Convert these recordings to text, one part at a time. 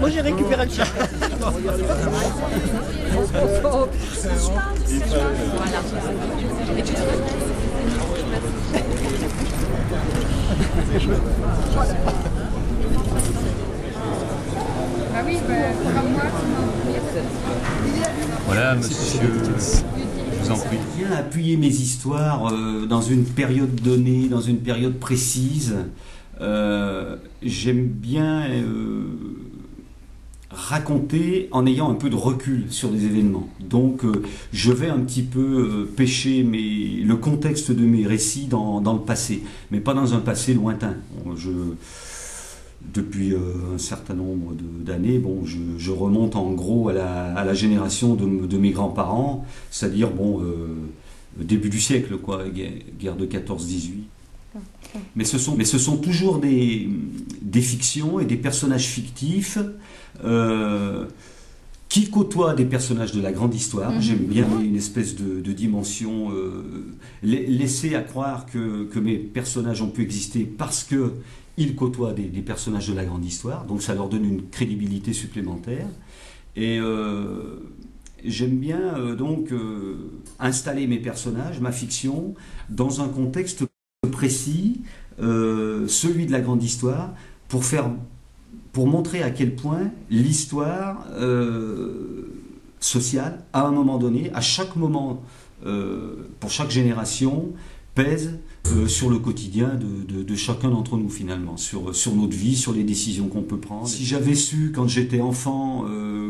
Moi j'ai récupéré le chien. Voilà. Et tu te Ah oui, comme moi, Voilà, monsieur, je vous en prie. Bien appuyer mes histoires dans une période donnée, dans une période précise. J'aime bien raconter en ayant un peu de recul sur des événements. Donc je vais un petit peu pêcher le contexte de mes récits dans le passé, mais pas dans un passé lointain. Depuis un certain nombre d'années, bon, je remonte en gros à la génération de mes grands-parents, c'est-à-dire début du siècle, quoi, guerre de 14-18. Mais ce sont toujours des fictions et des personnages fictifs qui côtoient des personnages de la grande histoire. J'aime bien une espèce de dimension, laisser à croire que mes personnages ont pu exister parce que ils côtoient des personnages de la grande histoire, donc ça leur donne une crédibilité supplémentaire. Et j'aime bien installer mes personnages, ma fiction, dans un contexte précis, celui de la grande histoire, pour montrer à quel point l'histoire sociale, à un moment donné, à chaque moment, pour chaque génération, pèse sur le quotidien de chacun d'entre nous finalement, sur notre vie, sur les décisions qu'on peut prendre. Si j'avais su quand j'étais enfant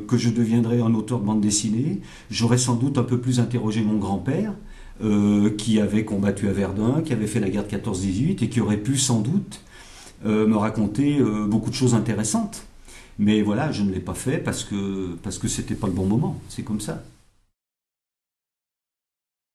que je deviendrais un auteur de bande dessinée, j'aurais sans doute un peu plus interrogé mon grand-père, qui avait combattu à Verdun, qui avait fait la guerre de 14-18 et qui aurait pu sans doute me raconter beaucoup de choses intéressantes. Mais voilà, je ne l'ai pas fait parce que c'était pas le bon moment, c'est comme ça.